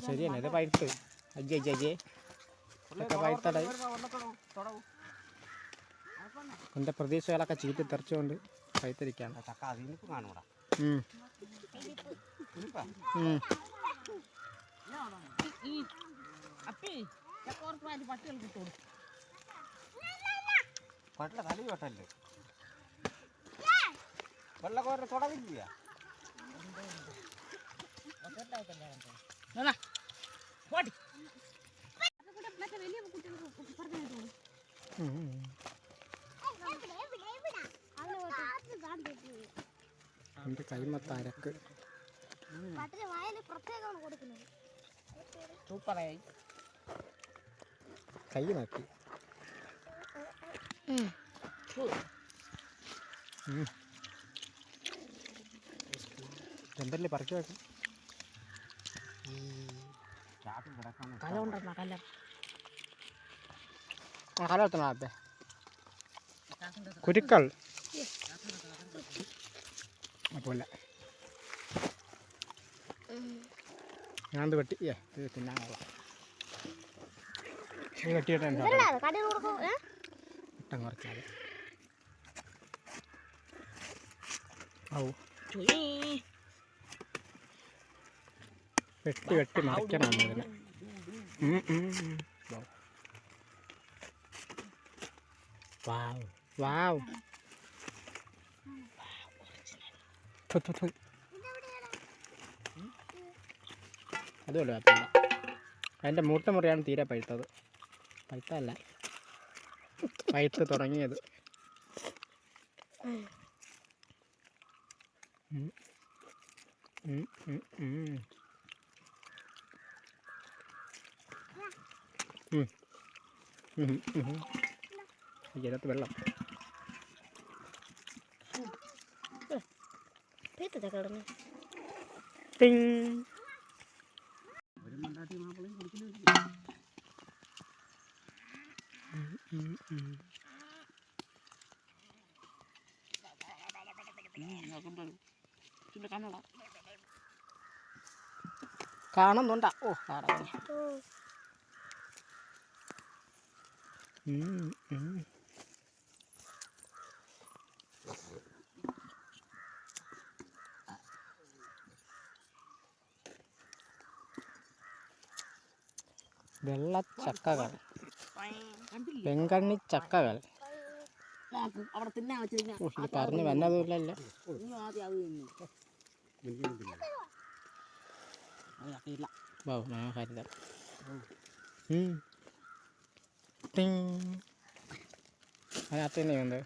ശരിയല്ലേ ഇത് പഴുത്ത് അജ്ജേ അജ്ജേ ഒക്കെ പഴുത്തടായി. എൻ്റെ പ്രതീക്ഷകളൊക്കെ ചീറ്റി തെറിച്ചുകൊണ്ട് പഴുത്തിരിക്കുകയാണ്. വെള്ളക്കോര തുടങ്ങില്ല. എൻ്റെ കൈമത്താരക്ക് കൈ നോക്കി എന്തല്ലേ പറിച്ചു വെക്കും. കലത്തണേ കുരുക്കൾ പോലെ ഞാൻ വെട്ടി തിന്നാനുള്ള വെട്ടിയിട്ട് ഇട്ടം കുറച്ചാൽ വെട്ടി വെട്ടി മറിക്കണം ഇതിന്. വാവ് വാവ് അതുമല്ല കുഴപ്പമില്ല. അതിൻ്റെ മൂട്ട മുറിയാണ് തീരെ പഴുത്തത്. പഴുത്തല്ല പഴുത്ത് തുടങ്ങിയത്. ഇതിനകത്ത് വെള്ളം കാണുന്നുണ്ടാ. ഓ കാണാൻ വെള്ളച്ചക്കകൾ, വെങ്കണ്ണി ചക്കകൾ. ഇത് പറഞ്ഞു വന്നതുമില്ലല്ലോ. മനോഹാരിത. അതിനകത്ത് തന്നെയുണ്ട്.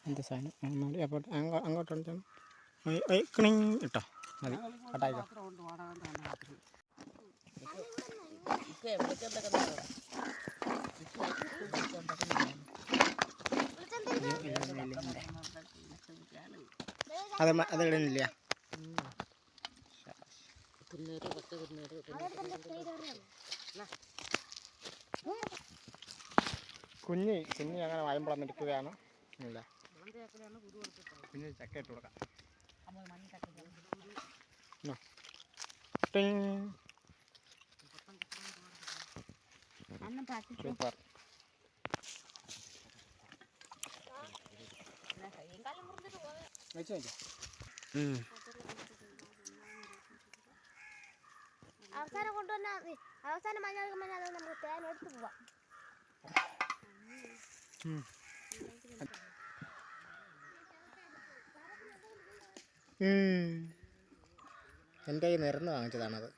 എന്ത് സാധനം അങ്ങോട്ടുണ്ട് ഇട്ടോ മതി കട്ടായിക്കോ. അതിടുന്നില്ല. കുഞ്ഞി അങ്ങനെ വായുമ്പളം എടുക്കുകയാണ്. ഇല്ല കുഞ്ഞ് ചക്ക ഇട്ട് കൊടുക്കാം. സൂപ്പർ. അവസാനം കൊണ്ടുവന്ന അവസാനം മഞ്ഞൾ നമുക്ക് തേൻ എടുത്ത് പോവാം. എൻ്റെ കയ്യിൽ നിറന്ന് വാങ്ങിച്ചതാണത്.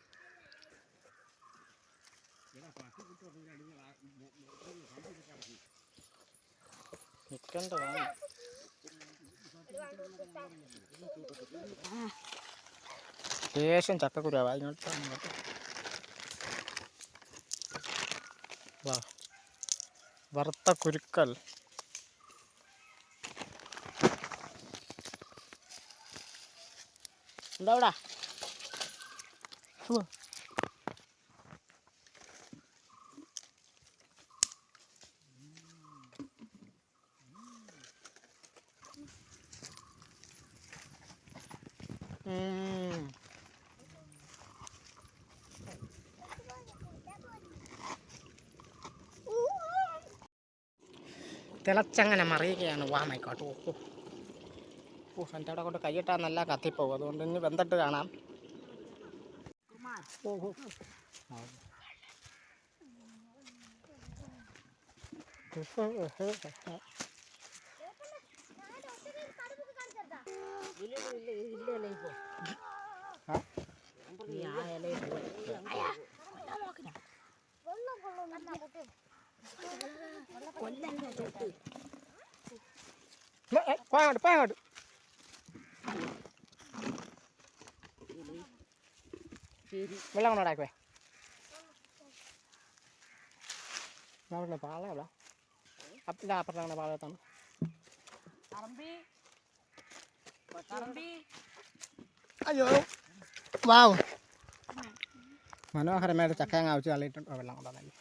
നിൽക്കേണ്ടതാണ്. ലേശം ചക്കക്കുരുവാ ഇങ്ങോട്ട് വാ വറുത്ത കുരുക്കൽ. എന്താ ഇവിടെ? തിളച്ചങ്ങനെ മറിയുകയാണ്. വാ മൈക്കോട്ട്. എൻ്റെ അവിടെ കൊണ്ട് കൈയിട്ടാൽ നല്ല കത്തിപ്പോകും. അതുകൊണ്ട് ഇനി വെന്തിട്ട് കാണാം. പോയങ്ങോട്ട് വെള്ളം കൊണ്ടോടാക്കുവേ. പാള എവിടെ? ഇല്ല, അപ്പുറത്താണ് പാളത്താണ്. അയ്യോ വാവ്, മനോഹരമായിട്ട് ചക്കയങ്ങ ആവശ്യം തള്ളിയിട്ടുണ്ട്. വെള്ളം കൊണ്ടുവന്നല്ലേ.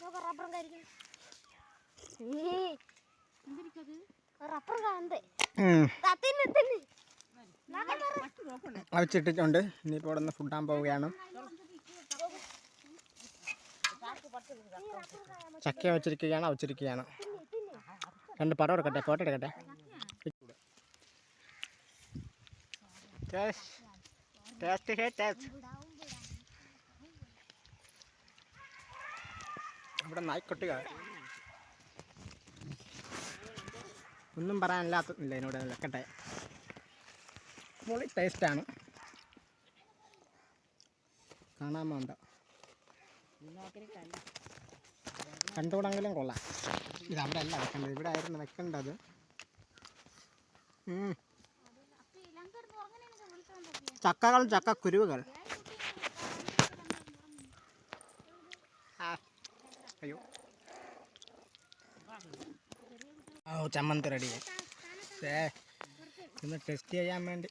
അവിച്ചിട്ടിട്ടുണ്ട്. ഇനിയിപ്പോൾ ഇവിടെ നിന്ന് ഫുഡാൻ പോവുകയാണ്. ചക്ക വെച്ചിരിക്കുകയാണ്, അവിച്ചിരിക്കുകയാണ്. രണ്ട് പടം എടുക്കട്ടെ, ഫോട്ടോ എടുക്കട്ടെ. ഇവിടെ നായ്ക്കുട്ടികൾ ഒന്നും പറയാനില്ലാത്തില്ല. എന്നോട് വെക്കട്ടെ. പൊളി ടേസ്റ്റാണ്. കാണാൻ വേണ്ട കണ്ടുകൂടെങ്കിലും കൊള്ളാം. ഇത് അവിടെ അല്ല വെക്കേണ്ടത്, ഇവിടെ ആയിരുന്നു വെക്കേണ്ടത്. ചക്കകൾ, ചക്കക്കുരുവുകൾ. അയ്യോ, ഓ ചമ്മന്തി റെഡി. ഒന്ന് ടെസ്റ്റ് ചെയ്യാൻ വേണ്ടി.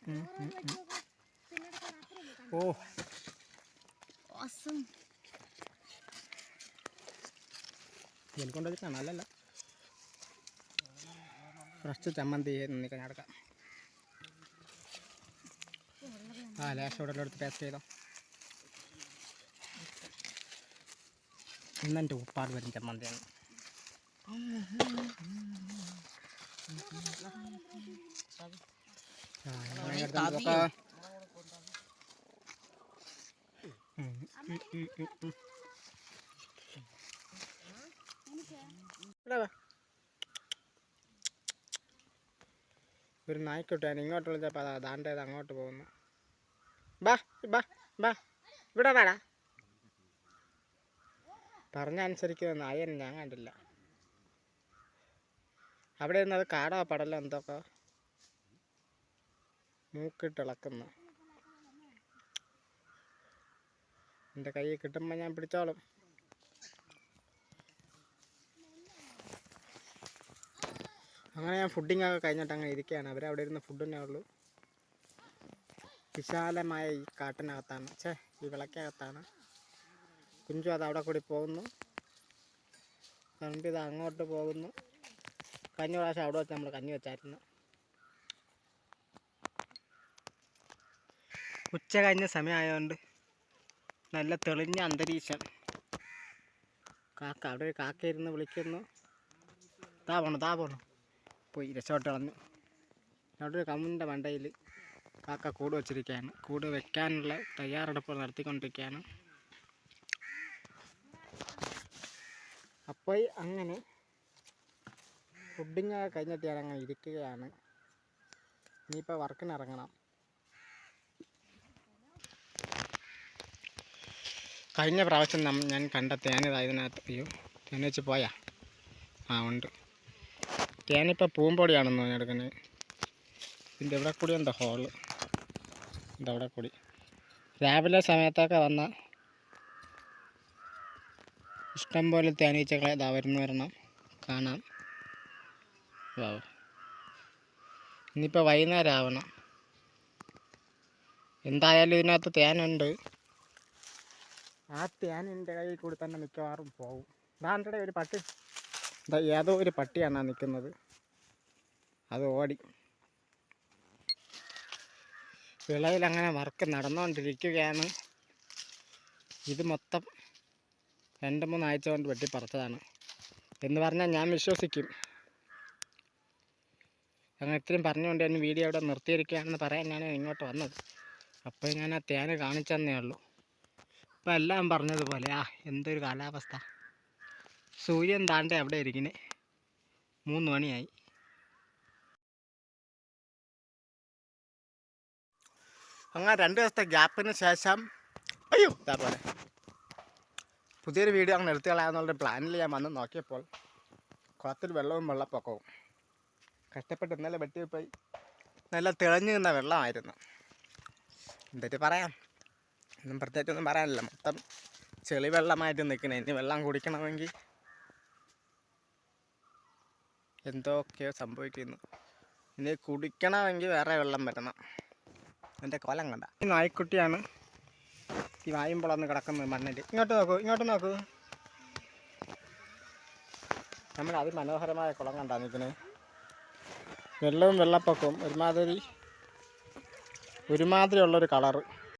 ഓ എനിക്കൊണ്ട് വെച്ചിട്ടാണ്, അല്ലല്ല ഫ്രഷ് ചമ്മന്തി നിൽക്കാൻ നടക്കാം. ലേശം ഇവിടെ എടുത്ത് ടേസ്റ്റ് ചെയ്തോ. ഇന്നെൻ്റെ ഉപ്പാട് വരും ചമ്മന്തിയാണ്. ഒരു നായ്ക്കുട്ടിയാണ് ഇങ്ങോട്ട് വിളിച്ചപ്പോൾ അതാ ദാണ്ടേത് അങ്ങോട്ട് പോകുന്നു. ബാ ബാ ബാ ഇവിടെ വേടാ. പറഞ്ഞനുസരിക്കുന്ന നായൻ ഞാൻ കണ്ടില്ല. അവിടെ ഇരുന്നത് കാടോ പടലോ എന്തൊക്കെ മൂക്കിട്ടിളക്കുന്നു. എൻ്റെ കൈ കിട്ടുമ്പോൾ ഞാൻ പിടിച്ചോളും. അങ്ങനെ ഞാൻ ഫുഡിങ്ങൊക്കെ കഴിഞ്ഞിട്ട് അങ്ങനെ ഇരിക്കുകയാണ്. അവരവിടെ ഇരുന്ന് ഫുഡ് തന്നെ ഉള്ളൂ. വിശാലമായ ഈ കാട്ടിനകത്താണ്, ഈ വിളക്കകത്താണ്. കുഞ്ചു അത് അവിടെ കൂടി പോകുന്നു. ഇത് അങ്ങോട്ട് പോകുന്നു. കഴിഞ്ഞ പ്രാവശ്യം അവിടെ വെച്ച് നമ്മൾ കഞ്ഞി വെച്ചായിരുന്നു. ഉച്ച കഴിഞ്ഞ സമയമായതുകൊണ്ട് നല്ല തെളിഞ്ഞ അന്തരീക്ഷം. കാക്ക അവിടെ ഒരു കാക്ക ഇരുന്ന് വിളിക്കുന്നു. താ പോണു പോയി രക്ഷോട്ട് കളഞ്ഞു. അവിടെ ഒരു കമ്മിൻ്റെ മണ്ടയിൽ കാക്ക കൂട് വച്ചിരിക്കുകയാണ്. കൂട് വെക്കാനുള്ള തയ്യാറെടുപ്പ് നടത്തിക്കൊണ്ടിരിക്കുകയാണ്. അപ്പോൾ അങ്ങനെ ഫുഡിങ്ങൊക്കെ കഴിഞ്ഞിട്ട് ഞാൻ അങ്ങനെ ഇരിക്കുകയാണ്. ഇനിയിപ്പോൾ വർക്കിന് ഇറങ്ങണം. കഴിഞ്ഞ പ്രാവശ്യം ഞാൻ കണ്ട തേനിതായതിനകത്ത്. അയ്യോ, തേൻ വെച്ച് പോയാ? ഉണ്ട്. തേനിപ്പോൾ പൂമ്പൊടിയാണെന്ന് പറഞ്ഞെടുക്കുന്നത്. ഇതിൻ്റെ ഇവിടെ കൂടി എന്താ ഹോള്, ഇതവിടെ കൂടി രാവിലെ സമയത്തൊക്കെ വന്ന ഇഷ്ടംപോലെ തേനീച്ചകളെ ഇതാ വരുന്ന കാണാം. വാവ്. ഇനിയിപ്പോൾ വൈകുന്നേരം ആവണം. എന്തായാലും ഇതിനകത്ത് തേനുണ്ട്. ആ തേനിൻ്റെ കയ്യിൽ കൂടി തന്നെ മിക്കവാറും പോകും. ദാണ്ടടെ ഒരു പട്ടി, ഏതോ ഒരു പട്ടിയാണ് നിൽക്കുന്നത്. അത് ഓടി. വിളയിലങ്ങനെ വർക്ക് നടന്നുകൊണ്ടിരിക്കുകയാണ്. ഇത് മൊത്തം 2-3 ആഴ്ച കൊണ്ട് വെട്ടിപ്പറിച്ചതാണ് എന്ന് പറഞ്ഞാൽ ഞാൻ വിശ്വസിക്കും. അങ്ങനെ ഇത്രയും പറഞ്ഞുകൊണ്ട് തന്നെ വീഡിയോ ഇവിടെ നിർത്തിയിരിക്കുകയാണെന്ന് പറയാൻ ഞാൻ ഇങ്ങോട്ട് വന്നത്. അപ്പോൾ ഞാൻ ആ തേന് കാണിച്ചെന്നേ ഉള്ളൂ. ഇപ്പം എല്ലാം പറഞ്ഞതുപോലെ എന്തൊരു കാലാവസ്ഥ. സൂര്യൻ താണ്ടെ അവിടെ ഇരിക്കണേ. 3 മണിയായി. അങ്ങനെ 2 ദിവസത്തെ ഗ്യാപ്പിന് ശേഷം ഇതേപോലെ പുതിയൊരു വീഡിയോ അങ്ങനെ എടുത്തു കളയാമെന്നുള്ള പ്ലാനിൽ ഞാൻ വന്ന് നോക്കിയപ്പോൾ കുളത്തിൽ വെള്ളവും വെള്ളപ്പൊക്കവും. കഷ്ടപ്പെട്ട് ഇന്നലെ വെട്ടിപ്പോയി. നല്ല തെളിഞ്ഞു നിന്ന വെള്ളമായിരുന്നു. എന്തൊരു പറയാം, ഒന്നും പ്രത്യേകിച്ചൊന്നും പറയാനില്ല. മൊത്തം ചെളി വെള്ളമായിട്ട് നിൽക്കണേ. ഇനി വെള്ളം കുടിക്കണമെങ്കിൽ എന്തൊക്കെയോ സംഭവിക്കുന്നു. ഇനി കുടിക്കണമെങ്കിൽ വേറെ വെള്ളം വരണം. എൻ്റെ കോലം കണ്ട. ഈ നായ്ക്കുട്ടിയാണ് ഈ വായുമ്പോളൊന്ന് കിടക്കുന്നത് മണ്ണിൽ. ഇങ്ങോട്ട് നോക്കൂ. നമ്മുടെ അതിമനോഹരമായ കുളം കണ്ടാ നിൽക്കുന്നത്. വെള്ളവും വെള്ളപ്പൊക്കവും ഒരുമാതിരി ഉള്ളൊരു കളറ്.